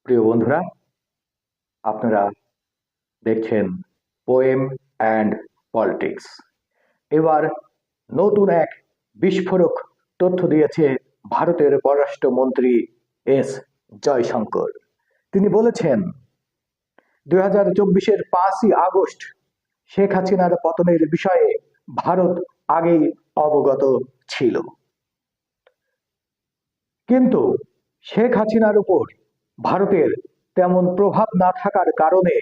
প্রিয় বন্ধুরা, আপনারা দেখছেন পোয়েম অ্যান্ড পলিটিক্স। এবার নতুন এক বিস্ফোরক তথ্য দিয়েছে ভারতের পররাষ্ট্রমন্ত্রী এস জয়শঙ্কর। তিনি বলেছেন 2024-এর 5ই আগস্ট শেখ হাসিনার পতনের বিষয়ে ভারত আগেই অবগত ছিল, কিন্তু শেখ হাসিনার উপর ভারতের তেমন প্রভাব না থাকার কারণে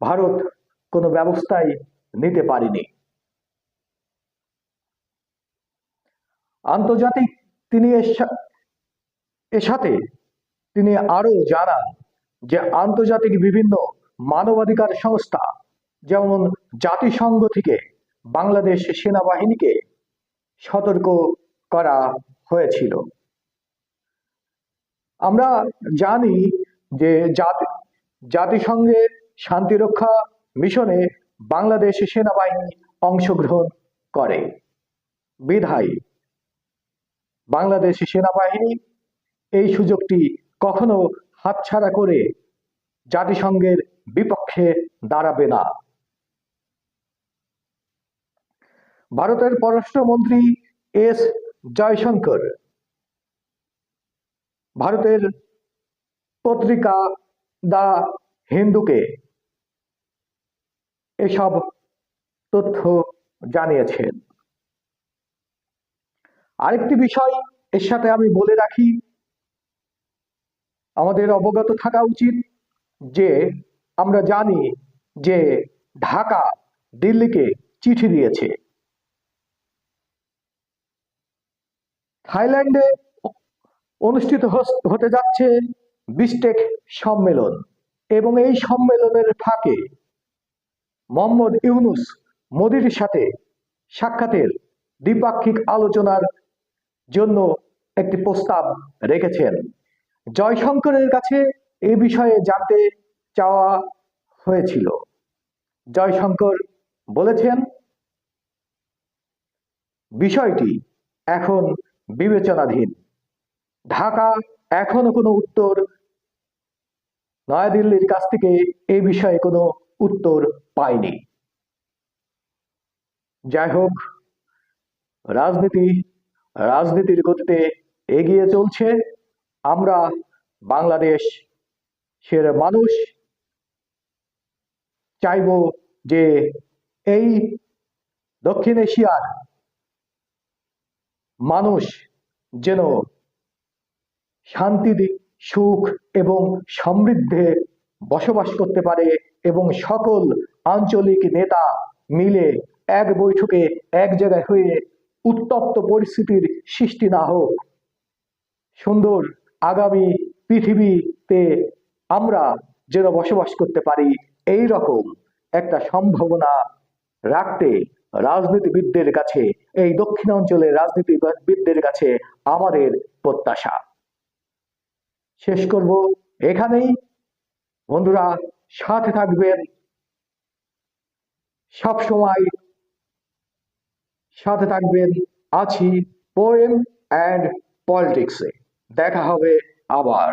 ভারত কোনো ব্যবস্থাই নিতে পারেনি। আন্তর্জাতিক তিনি এর সাথে তিনি আরো জানান যে আন্তর্জাতিক বিভিন্ন মানবাধিকার সংস্থা যেমন জাতিসংঘ থেকে বাংলাদেশ সেনাবাহিনীকে সতর্ক করা হয়েছিল। আমরা জানি যে জাতিসংঘের শান্তিরক্ষা মিশনে বাংলাদেশ সেনাবাহিনী অংশগ্রহণ করে বিধায় বাংলাদেশ সেনাবাহিনী এই সুযোগটি কখনো হাতছাড়া করে জাতিসংঘের বিপক্ষে দাঁড়াবে না। ভারতের পররাষ্ট্রমন্ত্রী এস জয়শঙ্কর ভারতের পত্রিকা দ্য হিন্দুকে এসব তথ্য জানিয়েছেন। আরেকটি বিষয় এর সাথে আমি বলে রাখি, আমাদের অবগত থাকা উচিত যে আমরা জানি যে ঢাকা দিল্লিকে চিঠি দিয়েছে। থাইল্যান্ডে অনুষ্ঠিত হতে যাচ্ছে বিমস্টেক সম্মেলন এবং এই সম্মেলনের ফাঁকে মোহাম্মদ ইউনূস মোদির সাথে সাক্ষাতের দ্বিপাক্ষিক আলোচনার জন্য একটি প্রস্তাব রেখেছেন। জয়শঙ্করের কাছে এই বিষয়ে জানতে চাওয়া হয়েছিল। জয়শঙ্কর বলেছেন, বিষয়টি এখন বিবেচনাধীন। ঢাকা এখনো কোনো উত্তর নয়াদিল্লির কাছ থেকে এই বিষয়ে কোনো উত্তর পায়নি। যাই হোক, রাজনীতির গতিতে এগিয়ে চলছে। আমরা বাংলাদেশের মানুষ চাইব যে এই দক্ষিণ এশিয়ার মানুষ যেন শান্তি, সুখ এবং সমৃদ্ধে বসবাস করতে পারে এবং সকল আঞ্চলিক নেতা মিলে এক বৈঠকে এক জায়গায় হয়ে উত্তপ্ত পরিস্থিতির সৃষ্টি না হোক। সুন্দর আগামী পৃথিবীতে আমরা যেন বসবাস করতে পারি, এই রকম একটা সম্ভাবনা রাখতে রাজনীতিবিদদের কাছে, এই দক্ষিণাঞ্চলের রাজনীতিবিদদের কাছে আমাদের প্রত্যাশা। শেষ করব এখানেই। বন্ধুরা, সাথে থাকবেন, সব সময় সাথে থাকবেন। আছি পোয়েম অ্যান্ড পলিটিক্সে। দেখা হবে আবার।